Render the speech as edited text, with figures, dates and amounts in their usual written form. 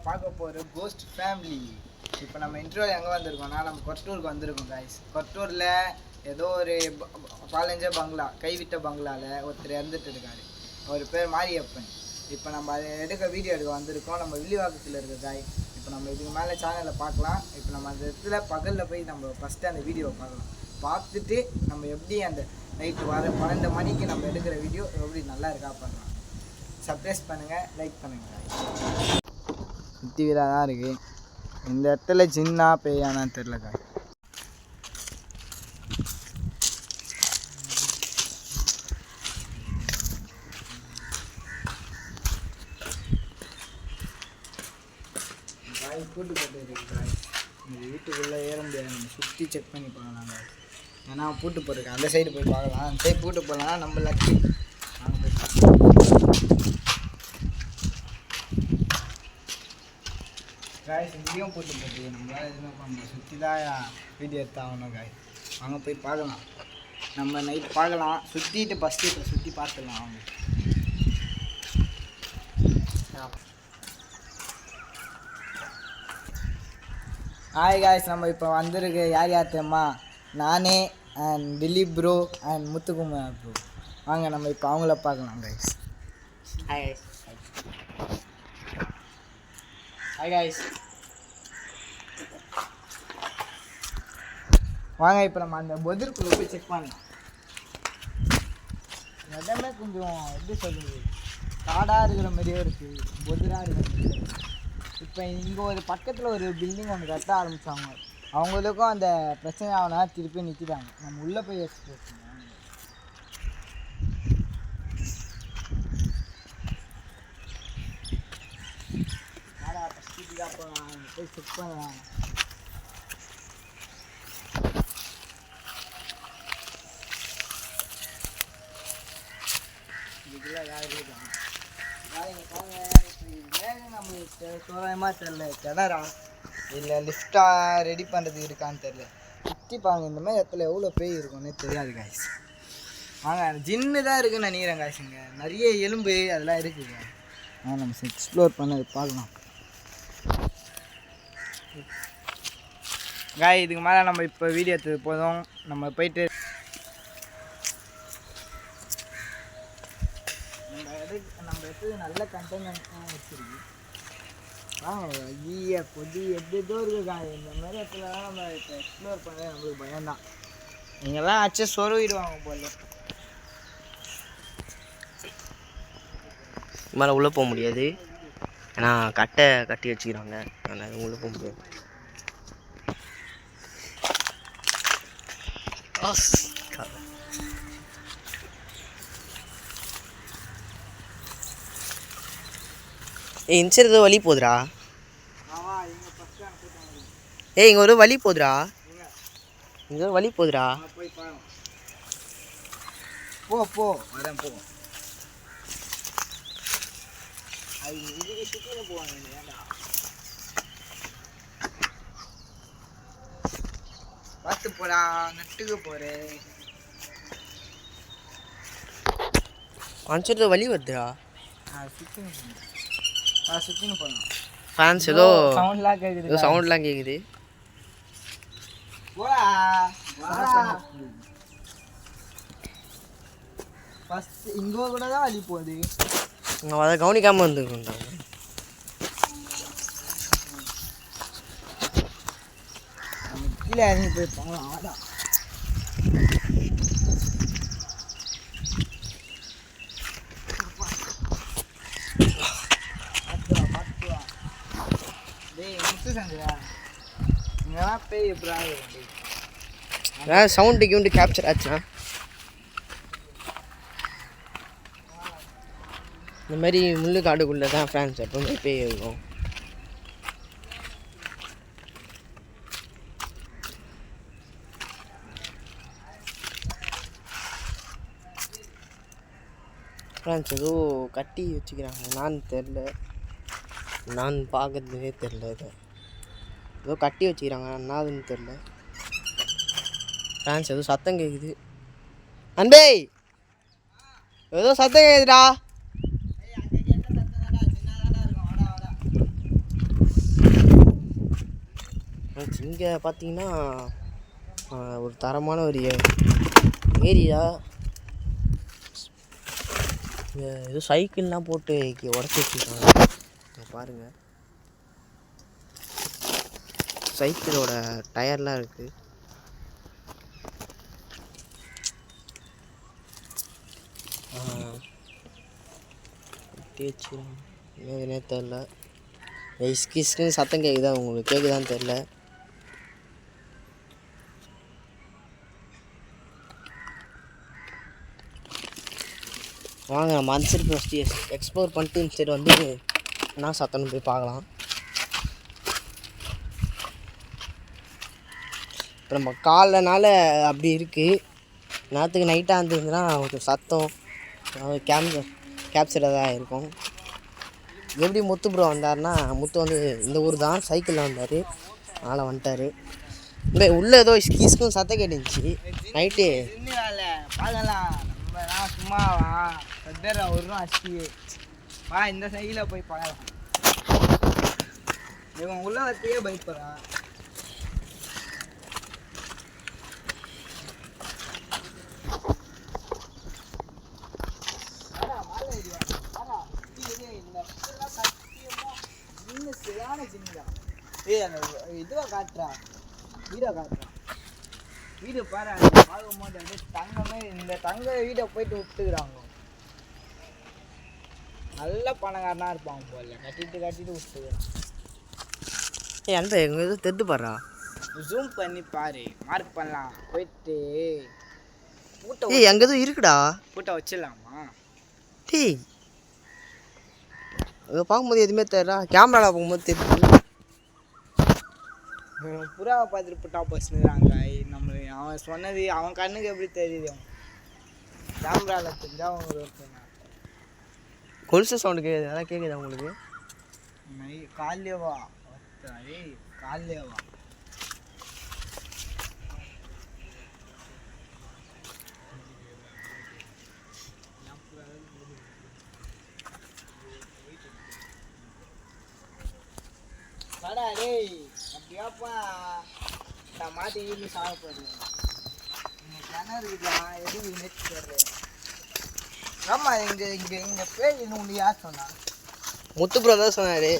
பார்க்க போகிற cost family. இப்போ நம்ம இன்டர்வியூ எங்கே வந்திருக்கோம்னா நம்ம கொட்டூருக்கு வந்திருக்கோம் காய்ஸ். கொட்டூரில் ஏதோ ஒரு பாலஞ்ச பங்களா, கைவிட்ட பங்களாவில் ஒருத்தர் இறந்துட்டு இருக்காரு. அவர் பேர் மாரியப்பன். இப்போ நம்ம அதை வீடியோ எடுக்க வந்திருக்கோம். நம்ம வில்லிவாக்கத்தில் இருக்க காய். இப்போ நம்ம இதுக்கு மேலே சேனலில் பார்க்கலாம். இப்போ நம்ம அந்த இடத்துல பகலில் போய் நம்ம ஃபஸ்ட்டு அந்த வீடியோவை பார்க்கலாம். பார்த்துட்டு நம்ம எப்படி அந்த நைட்டு 12 மணிக்கு நம்ம எடுக்கிற வீடியோ எப்படி நல்லா இருக்கா பண்ணலாம். சப்ஸ்கிரைப் பண்ணுங்கள், லைக் பண்ணுங்கள். சுற்றி வீடாக தான் இருக்குது. இந்த இடத்துல சின்ன பேயானான்னு தெரிலக்கா. காய் கூட்டு போட்டு இருக்கு காய். இந்த வீட்டுக்குள்ளே ஏற முடியாது. நம்ம சுற்றி செக் பண்ணி பார்க்கலாம் காய். ஏன்னா பூட்டு போட்டிருக்கேன். அந்த சைடு போய் பார்க்கலாம். அந்த சைடு பூட்டு போடலாம். நம்ம லக்கி காய் இங்கேயும் பூட்டு போட்டு நம்மளால் எதுவுமே பண்ண சுற்றி தான் வீடியோ எடுத்தாகணும் காய். வாங்க போய் பார்க்கலாம். நம்ம நைட் பார்க்கலாம். சுற்றிட்டு ஃபஸ்ட்டு இப்போ சுற்றி பார்த்துடலாம். அவங்க ஹாய் காய்ஸ், நம்ம இப்போ வந்திருக்கு யார் யார் தெரியுமா? நானே and Dileep bro and Muthukumar bro. வாங்க நம்ம இப்போ அவங்கள பார்க்கலாம் guys. Hi guys. Hi guys, வாங்க இப்போ நம்ம அந்த பொதிர்க்குள்ளே போய் செக் பண்ணலாம். இடமே கொஞ்சம் எப்படி சொல்கிறது, காடாக இருக்கிற மாதிரியே இருக்குது, பொதிராக இருக்கிற மாதிரியே இருக்குது. இப்போ இங்கே ஒரு பக்கத்தில் ஒரு பில்டிங் ஒன்று கட்ட ஆரம்பித்தாங்க. அவங்களுக்கும் அந்த பிரச்சனை ஆகுனா திருப்பி நிற்கிறாங்க. நம்ம உள்ளே போய் எக்ஸ்பிரஸ் பண்ணலாம். போய் செக் பண்ணலாம். இதுக்குள்ள யாரும் நம்மளுக்கு தோராயமாக தெரில, கிணறா இல்லை லிஃப்டாக ரெடி பண்ணுறதுக்கு இருக்கான்னு தெரில. சுற்றி பாருங்க, இந்த மாதிரி இடத்துல எவ்வளோ பேய் இருக்கும்னே தெரியாது காய்ஸ். வாங்க, ஜின்னு தான் இருக்குதுன்னு நினைக்கிறேன் காய்ஸ். இங்கே நிறைய எலும்பு அதெல்லாம் இருக்குதுங்க. நம்ம எக்ஸ்ப்ளோர் பண்ண பார்க்கலாம் காய். இதுக்கு மேலே நம்ம இப்போ வீடியோ எடுத்தது போதும். நம்ம போயிட்டு நம்ம எடுத்தது நல்ல கண்டென்ட் வச்சுருக்கு. ஐய பொடி எப்படிதோ இருக்குது காய். இந்த மாதிரி இடத்துலலாம் நம்ம இப்போ எக்ஸ்ப்ளோர் பண்ணவே நம்மளுக்கு பயம்தான். நீங்கள்லாம் ஆச்சு சொருவிடுவாங்க போல. மேலே உள்ளே போக முடியாது, ஏன்னா கட்டை கட்டி வச்சுக்கிறாங்க. அதனால் உள்ளே போக முடியாது. இன்சர் ஏதோ வழி போகுதுடா. இங்கே ஒரு வழி போகுதுடா. இங்கே ஒரு வழி போகுதுடா. போ போ வரேன் போ. அது இதுக்கு சுற்றில போவாங்க. ஏன்டா பார்த்து போடா, நட்டுக்கு போகிறேன். அனுசரித்த வழி வருதுடா. சுற்றின்னு போகணும். சுற்றின்னு போகணும். ஃபேன்ஸ் ஏதோ சவுண்ட்லாம் கேட்குது. ஏதோ சவுண்ட்லாம் கேட்குது. ஃபஸ்ட்டு இங்கே கூட தான் வழி போகுது. அதை கவனிக்காமல் வந்துருக்கோம். கீழே இறங்கி போய் போகலாம். ஆடாம் இங்கெல்லாம் பேய் எப்படா சவுண்டு கிவுண்டு கேப்சர் ஆச்சுன்னா இந்த மாதிரி முள்ளு காடுக்குள்ளே தான் ஃப்ரான்ஸ் எப்பவுமே பேய் இருக்கும். ஃப்ரான்ஸ் ஏதோ கட்டி வச்சுக்கிறாங்க. நான் தெரில, நான் பார்க்கறதுனே தெரில. இதை ஏதோ கட்டி வச்சுக்கிறாங்க, என்னதுன்னு தெரில. ஃப்ரான்ஸ் ஏதோ சத்தம் கேட்குது. அன்பே ஏதோ சத்தம் கேட்குதுடா. ஃப்ரெண்ட்ஸ் இங்கே பார்த்தீங்கன்னா ஒரு தரமான ஒரு ஏரியா. ஏதோ சைக்கிள்லாம் போட்டு உடச்சி வச்சுருக்காங்க பாருங்கள். சைக்கிளோட டயர்லாம் இருக்குது. என்னதுனே தெரில. இஸ்கிஸ்க்குன்னு சத்தம் கேட்குதா உங்களுக்கு? கேட்குதான்னு தெரில. வாங்க நம்ம அந்த சைடு ஃபஸ்ட்டு எக்ஸ்ப்ளோர் பண்ணிட்டு இந்த சைடு வந்து என்ன சத்தம்னு போய் பார்க்கலாம். இப்போ நம்ம காலைனால அப்படி இருக்குது. நேரத்துக்கு நைட்டாக இருந்ததுன்னா கொஞ்சம் சத்தம் கேப்சராக தான் இருக்கும். எப்படி முத்து ப்ரோ வந்தார்னா, முத்து வந்து இந்த ஊர் தான், சைக்கிளில் வந்தார், அதனால் வந்துட்டார். இல்லை உள்ளே ஏதோ கீஸ்க்கும் சத்தம் கேட்டுச்சு நைட்டு. வேலை பார்க்கலாம், நம்ம சும்மாவா சத்தர ஒரு அஸ்தி வா இந்த சைக்கிளில் போய் பார்க்கலாம். இவன் உள்ள வரத்தையே பயப்படுறான். இதுவா காட்டுறா, வீடை காட்டுறா, வீடு பாரு. பார்க்கும் போது அப்படியே தங்கமே, இந்த தங்க வீடை போயிட்டு விட்டுக்கிறாங்க. நல்ல பணக்காரனா இருப்பாங்க போல, கட்டிட்டு விட்டுக்கிறான். அந்த எங்கள் எதுவும் தெரிந்து பாடுறா, ஜூம் பண்ணி பாரு, மார்க் பண்ணலாம். போயிட்டு பூட்டை எங்கே எதுவும் இருக்குடா, பூட்டை வச்சிடலாமா? டேய் அதை பார்க்கும்போது எதுவுமே தெரியா, கேமராவில் பார்க்கும்போது தெரியுது. புறாவை பார்த்துட்டு புட்டா பசுனுறாங்க. நம்மளுக்கு அவன் சொன்னது அவன் கண்ணுக்கு எப்படி தெரியுது? கேமராவில் தெரிஞ்சா அவங்க கொலுசு சவுண்டு கேட்குது, அதான் கேட்குதா உங்களுக்கு? காலையவா காலையவா கடா டேய், அப்படியாப்பா நான் மாட்டி வீட்டில் சாப்பிட்றேன். கிணறு இருக்குதான், எதுவும் நெட் போடுறேன். ஆமாம், இங்கே பேர் இன்னும் யார் சொன்னா? முத்து ப்ரோ தான் சொன்னார்.